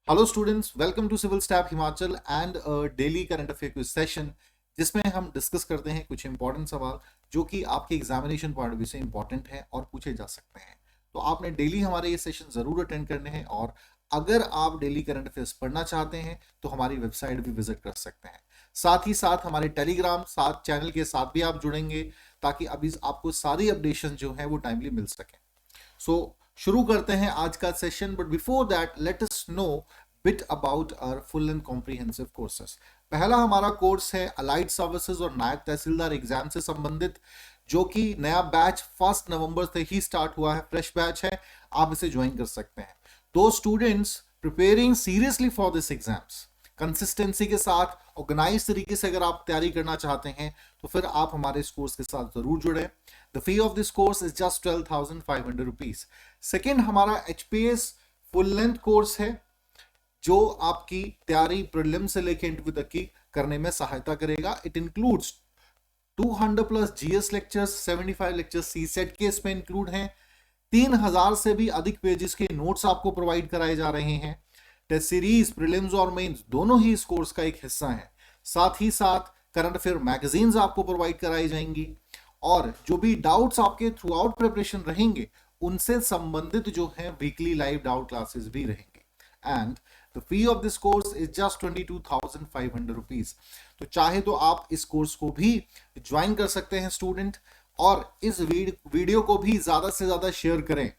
Hello students, welcome to civil staff Himachal and daily current affair quiz session, जिसमें हम discuss करते हैं कुछ इंपॉर्टेंट सवाल जो कि आपके एग्जामिनेशन पॉइंट ऑफ व्यू से इंपॉर्टेंट है और पूछे जा सकते हैं। तो आपने डेली हमारे ये सेशन जरूर अटेंड करने हैं, और अगर आप डेली करंट अफेयर्स पढ़ना चाहते हैं तो हमारी वेबसाइट भी विजिट कर सकते हैं। साथ ही साथ हमारे टेलीग्राम साथ चैनल के साथ भी आप जुड़ेंगे, ताकि अभी आपको सारी अपडेशन जो है वो टाइमली मिल सके। सो शुरू करते हैं आज का session, but before that let us know bit about our full and comprehensive courses. पहला हमारा कोर्स है अलाइड सर्विसेज और नायब तहसीलदार एग्जाम से संबंधित, जो कि नया बैच 1 नवंबर से ही स्टार्ट हुआ है, फ्रेश बैच है, आप इसे ज्वाइन कर सकते हैं। दो students preparing seriously for this exams, consistency के साथ ऑर्गेनाइज तरीके से अगर आप तैयारी करना चाहते हैं तो फिर आप हमारे इस कोर्स के साथ जरूर जुड़े। The fee of this course is just 12,500 rupees. Second हमारा HPS फुल लेंथ कोर्स है, जो आपकी तैयारी प्रीलिम से लेकर इंटरव्यू तक की करने में सहायता करेगा। It includes 200 plus GS lectures, 75 lectures CSET के इसमें इंक्लूड हैं। 3000 से भी अधिक पेजेस के नोट्स आपको प्रोवाइड कराए जा रहे हैं। टेस्ट सीरीज, प्रीलिम्स और मेंस दोनों ही इस कोर्स का एक हिस्सा है। साथ ही साथ करंट अफेयर मैगजीन्स आपको प्रोवाइड कराई जाएंगी, और जो भी डाउट्स आपके थ्रू आउट प्रिपरेशन रहेंगे उनसे संबंधित जो है वीकली लाइव डाउट क्लासेस भी रहेंगे। And the fee of this course is just 22,500 rupees. तो चाहे तो आप इस कोर्स को भी ज्वाइन कर सकते हैं स्टूडेंट, और इस वीडियो को भी ज्यादा से ज्यादा शेयर करें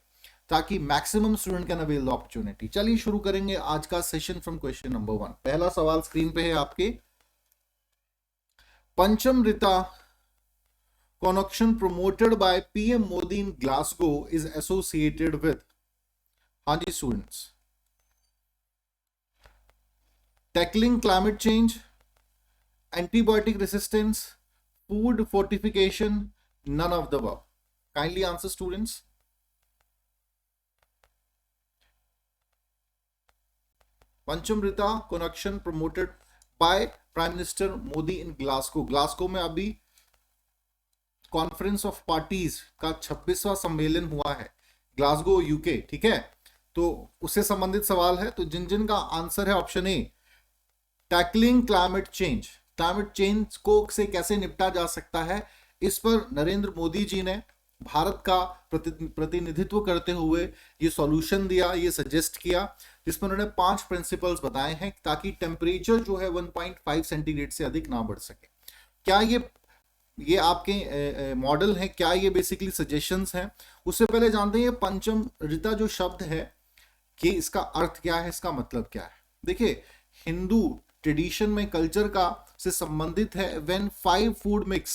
ताकि maximum student can avail the opportunity. चलिए शुरू करेंगे आज का सेशन फ्रॉम क्वेश्चन नंबर 1। पहला सवाल स्क्रीन पे है आपके। पंचम ऋता connection promoted by PM Modi in Glasgow is associated with, हाँ जी students, tackling climate change, antibiotic resistance, food fortification, none of the above. Kindly answer students. पंचम ऋता connection promoted by Prime Minister Modi in Glasgow. Glasgow में अभी conference of parties का 26वां सम्मेलन हुआ है, Glasgow UK, ठीक है। तो उससे संबंधित सवाल है, तो जिन जिन का आंसर है ऑप्शन ए, tackling climate change. Climate change को से कैसे निपटा जा सकता है, इस पर नरेंद्र मोदी जी ने भारत का प्रतिनिधित्व करते हुए ये सॉल्यूशन दिया, ये सजेस्ट किया, जिसमें उन्होंने 5 प्रिंसिपल्स बताए हैं ताकि टेम्परेचर जो है 1.5 सेंटीग्रेड से अधिक ना बढ़ सके। क्या ये आपके मॉडल हैं, क्या ये बेसिकली सजेशंस हैं? उससे पहले जानते हैं ये पंचम ऋता जो शब्द है कि इसका अर्थ क्या है, इसका मतलब क्या है। देखिए, हिंदू ट्रेडिशन में कल्चर का से संबंधित है व्हेन 5 फूड मिक्स,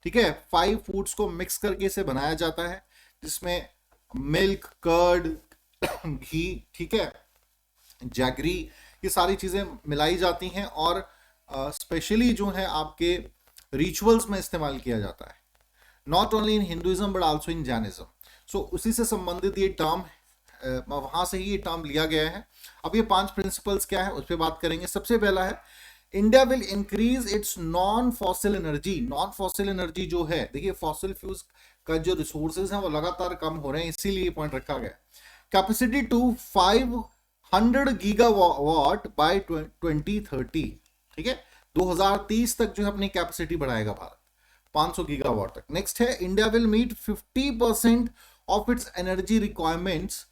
ठीक है, 5 फूड्स को मिक्स करके इसे बनाया जाता है, जिसमें मिल्क, कर्ड, घी, ठीक है, जैगरी, ये सारी चीजें मिलाई जाती हैं और स्पेशली जो है आपके रिचुअल्स में इस्तेमाल किया जाता है, not only in Hinduism but also in Jainism. So उसी से संबंधित ये टर्म, वहां से ही ये टर्म लिया गया है। अब ये 5 प्रिंसिपल्स क्या है उस पर बात करेंगे। सबसे पहला है, India will increase its non fossil energy. Non fossil energy जो है, देखिए फॉसिल फ्यूल्स का जो रिसोर्सेज हैं वो लगातार कम हो रहे हैं, इसीलिए पॉइंट रखा गया। कैपेसिटी टू 500 गीगावाट बाय 2030, ठीक है, 2030 तक जो है अपनी कैपेसिटी बढ़ाएगा भारत 500 गीगावाट तक। नेक्स्ट है, India will meet 50% of its energy requirements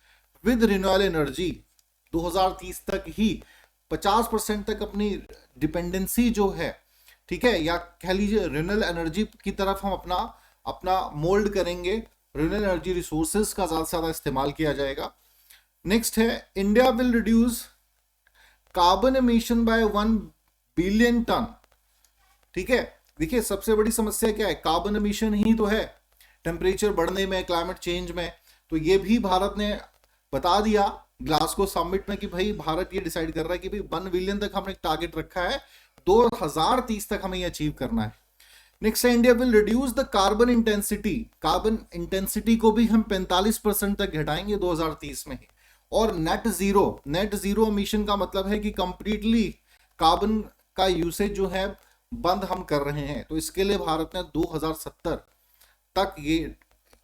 with renewable energy. 2030 तक ही 50% तक अपनी डिपेंडेंसी जो है, ठीक है, या कह लीजिए रिन्यूएबल एनर्जी की तरफ हम अपना मोल्ड करेंगे, रिन्यूएबल एनर्जी रिसोर्सेज का ज्यादा से ज्यादा इस्तेमाल किया जाएगा। नेक्स्ट है, India will reduce carbon emission by 1 billion ton, ठीक है। देखिए सबसे बड़ी समस्या क्या है, कार्बन एमिशन ही तो है टेम्परेचर बढ़ने में, क्लाइमेट चेंज में। तो ये भी भारत ने बता दिया ग्लासगो समिट में कि भाई भारत ये डिसाइड कर रहा है कि भाई 1 बिलियन तक हमने टारगेट रखा है, 2030 तक हमें ये अचीव करना है। नेक्स्ट है, India will reduce the carbon intensity. Carbon intensity को भी हम 45% तक घटाएंगे 2030 में ही। और नेट जीरो एमिशन का मतलब है कि कंप्लीटली कार्बन का यूसेज जो है बंद हम कर रहे हैं। तो इसके लिए भारत ने 2070 तक, ये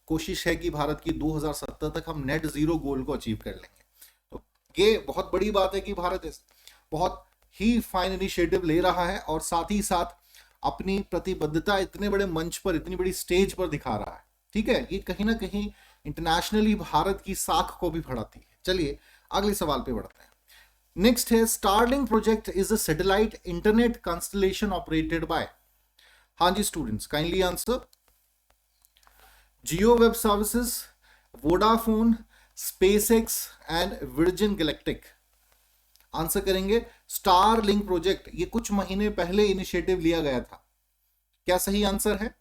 कोशिश है कि भारत की 2070 तक हम नेट जीरो गोल को अचीव कर लेंगे। तो ये बहुत बड़ी बात है कि भारत इस बहुत ही फाइन इनिशिएटिव ले रहा है और साथ ही साथ अपनी प्रतिबद्धता इतने बड़े मंच पर, इतनी बड़ी स्टेज पर दिखा रहा है। ठीक है, ये कहीं ना कहीं इंटरनेशनली भारत की साख को भी बढ़ाती है। चलिए अगले सवाल पे बढ़ते हैं। नेक्स्ट है, Starlink project is a satellite internet constellation operated by. हाँ जी students, kindly answer. Jio web services, Vodafone, SpaceX and Virgin Galactic. Answer करेंगे स्टार लिंक प्रोजेक्ट। ये कुछ महीने पहले इनिशिएटिव लिया गया था। क्या सही आंसर है?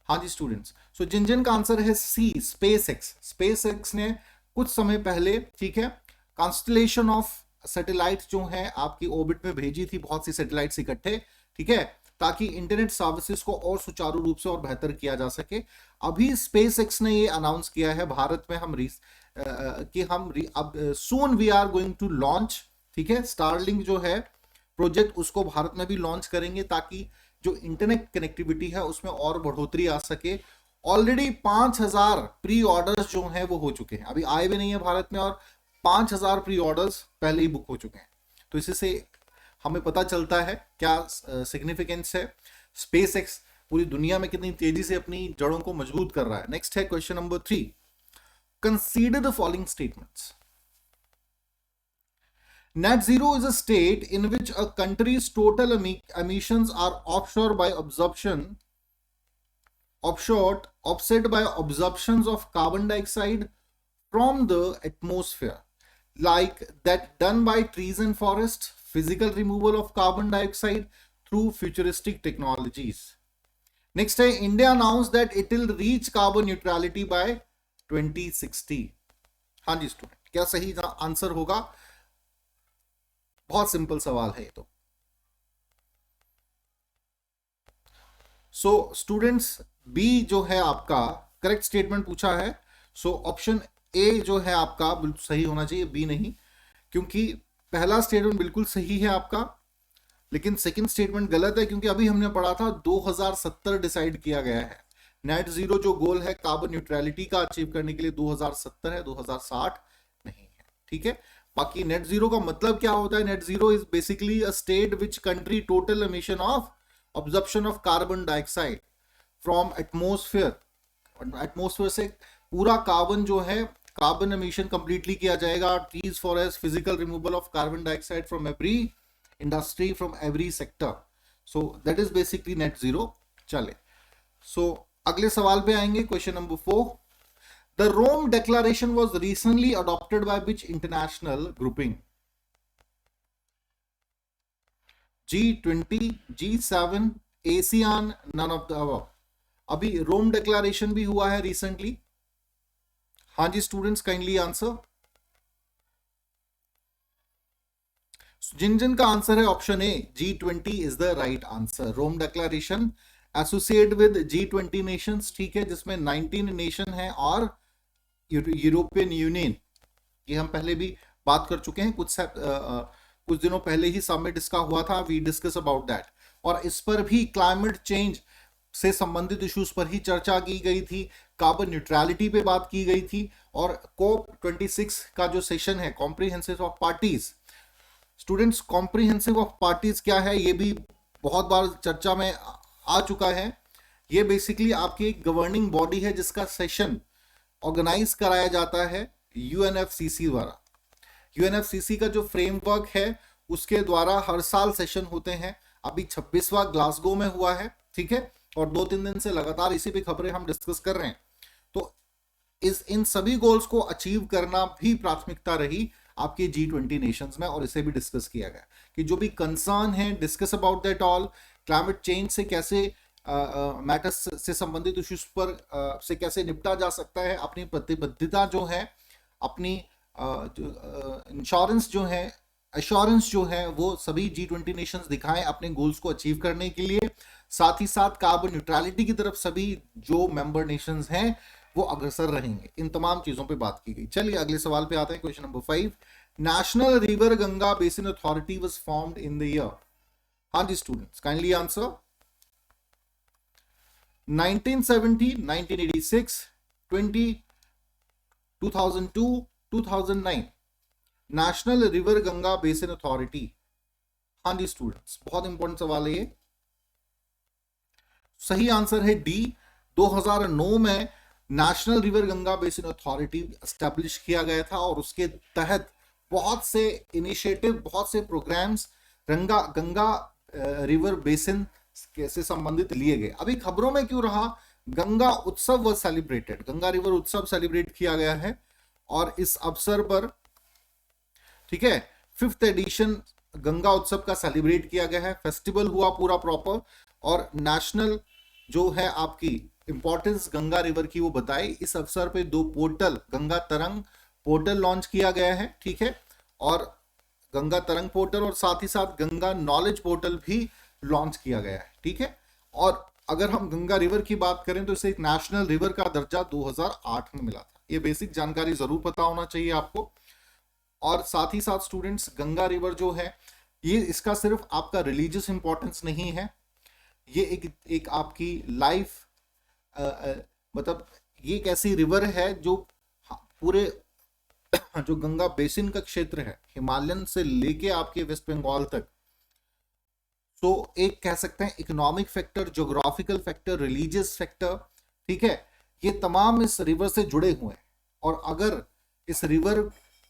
हाँ जी स्टूडेंट्स, सो जिन का आंसर है सी, स्पेसएक्स। स्पेसएक्स ने कुछ समय पहले, ठीक है, कॉन्स्टलेशन ऑफ सैटेलाइट जो है आपकी ऑर्बिट में भेजी थी, बहुत सी सैटेलाइट्स इकट्ठे, ठीक है, ताकि इंटरनेट सर्विसेज को और सुचारू रूप से और बेहतर किया जा सके। अभी स्पेसएक्स ने ये अनाउंस किया है भारत में अब soon we are going to launch, ठीक है, स्टारलिंक जो है प्रोजेक्ट उसको भारत में भी लॉन्च करेंगे ताकि जो इंटरनेट कनेक्टिविटी है उसमें और बढ़ोतरी आ सके। ऑलरेडी 5000 प्री ऑर्डर्स जो हैं वो हो चुके हैं, अभी आए भी नहीं है भारत में, और 5000 प्री ऑर्डर्स पहले ही बुक हो चुके हैं। तो इसी से हमें पता चलता है क्या सिग्निफिकेंस है, स्पेसएक्स पूरी दुनिया में कितनी तेजी से अपनी जड़ों को मजबूत कर रहा है। नेक्स्ट है question number 3, consider the following statements. Net zero is a state in which a country's total emissions are offset by absorptions of carbon dioxide from the atmosphere, like that done by trees and forests, physical removal of carbon dioxide through futuristic technologies. Next है, India announced that it will reach carbon neutrality by 2060. हाँ जी student, क्या सही answer होगा? बहुत simple सवाल है ये तो। सो स्टूडेंट्स, बी जो है आपका करेक्ट स्टेटमेंट पूछा है। सो ऑप्शन ए जो है आपका बिल्कुल सही होना चाहिए, बी नहीं, क्योंकि पहला स्टेटमेंट बिल्कुल सही है आपका, लेकिन सेकंड स्टेटमेंट गलत है, क्योंकि अभी हमने पढ़ा था 2070 डिसाइड किया गया है। नेट जीरो जो गोल है कार्बन न्यूट्रलिटी का अचीव करने के लिए 2070 है, 2060 नहीं है। ठीक है, बाकी नेट जीरो का मतलब क्या होता है? Net zero is basically a state which country total emission of absorption of carbon dioxide from atmosphere से पूरा कार्बन जो है, कार्बन एमिशन कंप्लीटली किया जाएगा। Trees, forest, physical removal of carbon dioxide from every industry, from every sector. So that is basically net zero. चले, सो अगले सवाल पे आएंगे, question number 4। The Rome Declaration was recently adopted by which international grouping? G20, G7, ASEAN, none of the above. अभी रोम declaration भी हुआ है recently. हाँ जी स्टूडेंट्स, काइंडली आंसर। जिन का आंसर है option A, G20 is the right answer. Rome declaration associate with G20 nations, ठीक है, जिसमें 19 नेशन है और यूरोपियन यूनियन। ये हम पहले भी बात कर चुके हैं, कुछ दिनों पहले ही समिट इसका हुआ था, वी डिस्कस अबाउट दैट। और इस पर भी क्लाइमेट चेंज से संबंधित इश्यूज पर ही चर्चा की गई थी, कार्बन न्यूट्रलिटी पे बात की गई थी। और COP26 का जो सेशन है, comprehensive of parties, students comprehensive of parties क्या है ये भी बहुत बार चर्चा में आ चुका है। ये बेसिकली आपकी एक गवर्निंग बॉडी है जिसका सेशन ऑर्गेनाइज कराया जाता है UNFCCC द्वारा। UNFCCC का जो फ्रेमवर्क है उसके द्वारा हर साल सेशन होते हैं। अभी 26वां ग्लासगो में हुआ है, ठीक है, और 2-3 दिन से लगातार इसी पे खबरें हम डिस्कस कर रहे हैं। तो इन सभी गोल्स को अचीव करना भी प्राथमिकता रही आपके G20 नेशंस में, और इसे भी डिस्कस किया गया कि जो भी कंसर्न है, discuss about that all, climate change से कैसे मैटर्स से संबंधित इश्यूज पर से कैसे निपटा जा सकता है, अपनी प्रतिबद्धता जो है, अपनी इंश्योरेंस जो है, एश्योरेंस जो है, वो सभी G20 नेशंस दिखाएं अपने गोल्स को अचीव करने के लिए। साथ ही साथ कार्बन न्यूट्रलिटी की तरफ सभी जो मेंबर नेशंस हैं वो अग्रसर रहेंगे। इन तमाम चीजों पे बात की गई। चलिए अगले सवाल पे आते हैं, question number 5। National river Ganga basin authority was formed in the year. हाँ जी students, kindly answer. 1970, 1986, 20, 2002, 2009 national river Ganga basin authority. हाँ जी स्टूडेंट्स, बहुत इंपॉर्टेंट सवाल है ये। सही आंसर है डी, 2009 में national river Ganga basin authority establish किया गया था और उसके तहत बहुत से इनिशिएटिव, बहुत से प्रोग्राम्स गंगा रिवर बेसिन से संबंधित लिए गए। अभी खबरों में क्यों रहा, गंगा उत्सव व सेलिब्रेटेड, गंगा रिवर उत्सव सेलिब्रेट किया गया है और इस अवसर पर, ठीक है, 5th एडिशन गंगा उत्सव का सेलिब्रेट किया गया है। फेस्टिवल हुआ पूरा प्रॉपर और नेशनल जो है आपकी इंपॉर्टेंस गंगा रिवर की वो बताई। इस अवसर पे 2 पोर्टल, गंगा तरंग पोर्टल लॉन्च किया गया है, ठीक है, और गंगा तरंग पोर्टल और साथ ही साथ गंगा नॉलेज पोर्टल भी लॉन्च किया गया है, ठीक है। और अगर हम गंगा रिवर की बात करें तो इसे एक नेशनल रिवर का दर्जा 2008 में मिला था। ये बेसिक जानकारी जरूर पता होना चाहिए आपको। और साथ ही साथ स्टूडेंट्स, गंगा रिवर जो है ये, इसका सिर्फ आपका रिलीजियस इंपॉर्टेंस नहीं है, ये एक आपकी लाइफ मतलब ये एक ऐसी रिवर है जो पूरे जो गंगा बेसिन का क्षेत्र है, हिमालयन से लेके आपके वेस्ट बंगाल तक, तो एक कह सकते हैं economic factor, geographical factor, religious factor, ठीक है, ये तमाम इस रिवर से जुड़े हुए हैं। और अगर इस रिवर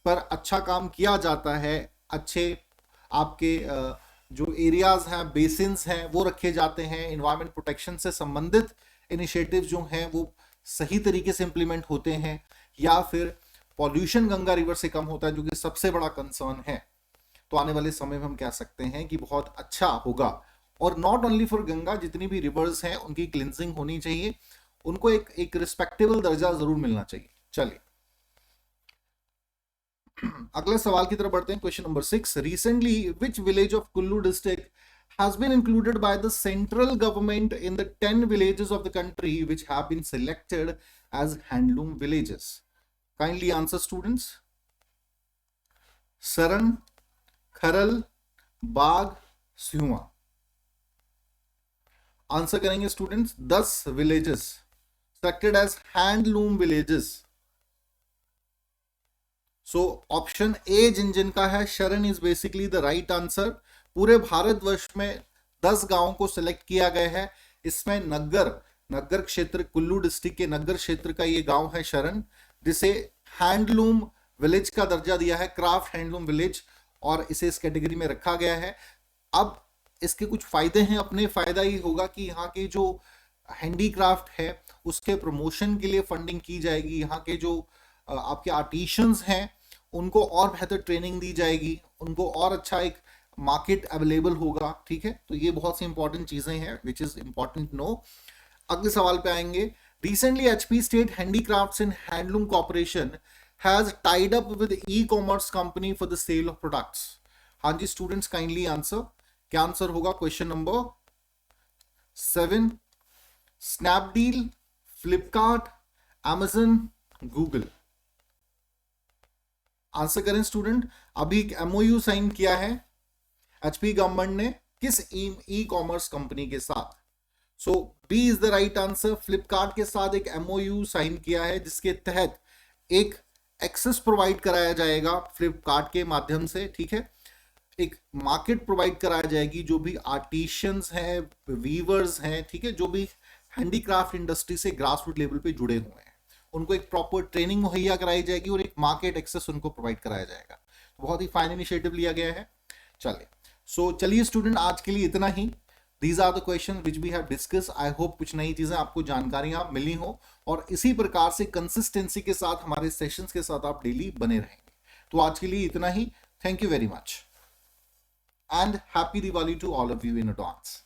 पर अच्छा काम किया जाता है, अच्छे आपके जो एरियाज हैं, बेसिन्स हैं वो रखे जाते हैं, एनवायरमेंट प्रोटेक्शन से संबंधित इनिशिएटिव जो हैं वो सही तरीके से इंप्लीमेंट होते हैं, या फिर पॉल्यूशन गंगा रिवर से कम होता है जो कि सबसे बड़ा कंसर्न है, तो आने वाले समय में हम कह सकते हैं कि बहुत अच्छा होगा। और नॉट ओनली फॉर गंगा, जितनी भी रिवर्स हैं उनकी क्लिनजिंग होनी चाहिए, उनको एक रिस्पेक्टेबल दर्जा जरूर मिलना चाहिए। चलिए अगले सवाल की तरफ बढ़ते हैं। Question number 6, recently which village of Kullu district has been included by the central government in the 10 villages of the country which have been selected as handloom villages? Kindly answer students. Saran, Kharal, Bagh, Sihua. Answer करेंगे students 10 villages selected as handloom villages. So option A जिन का है, Saran is basically the right answer. पूरे भारतवर्ष में 10 गांवों को select किया गया है। इसमें नग्गर क्षेत्र, कुल्लू डिस्ट्रिक्ट के नग्गर क्षेत्र का ये गांव है शरण, जिसे हैंडलूम विलेज का दर्जा दिया है, क्राफ्ट हैंडलूम विलेज, और इसे इस कैटेगरी में रखा गया है। अब इसके कुछ फायदे हैं, अपने फायदा ही होगा कि यहाँ के जो हैंडीक्राफ्ट है उसके प्रमोशन के लिए फंडिंग की जाएगी। यहाँ के जो आपके आर्टिशंस हैं उनको और बेहतर ट्रेनिंग दी जाएगी, उनको और अच्छा एक मार्केट अवेलेबल होगा, ठीक है। तो ये बहुत सी इंपॉर्टेंट चीजें हैं विच इज इंपॉर्टेंट नो। अगले सवाल पे आएंगे। Recently HP state handicrafts and handloom corporation has tied up with e-commerce company for the sale of products. हाँ जी स्टूडेंट्स, काइंडली आंसर। क्या आंसर होगा question number 7? Snapdeal, Flipkart, Amazon, Google. Answer करें student. अभी एक एमओयू साइन किया है HP government ने किस ई कॉमर्स कंपनी के साथ? So B is the right answer. Flipkart के साथ एक एमओयू साइन किया है जिसके तहत एक एक्सेस प्रोवाइड कराया जाएगा फ्लिपकार्ट के माध्यम से, ठीक है। एक मार्केट प्रोवाइड कराया जाएगी, जो भी आर्टिशियंस हैं, वीवर्स हैं, ठीक है, जो भी हैंडीक्राफ्ट इंडस्ट्री से ग्रास रूट लेवल पे जुड़े हुए हैं, उनको एक प्रॉपर ट्रेनिंग मुहैया कराई जाएगी और एक मार्केट एक्सेस उनको प्रोवाइड कराया जाएगा। बहुत ही फाइन इनिशिएटिव लिया गया है। चलिए स्टूडेंट, आज के लिए इतना ही। These are the question which we have discuss. I hope कुछ नई चीजें आपको जानकारियां मिली हो और इसी प्रकार से कंसिस्टेंसी के साथ हमारे सेशंस के साथ आप डेली बने रहेंगे। तो आज के लिए इतना ही। Thank you very much and happy Diwali to all of you in advance.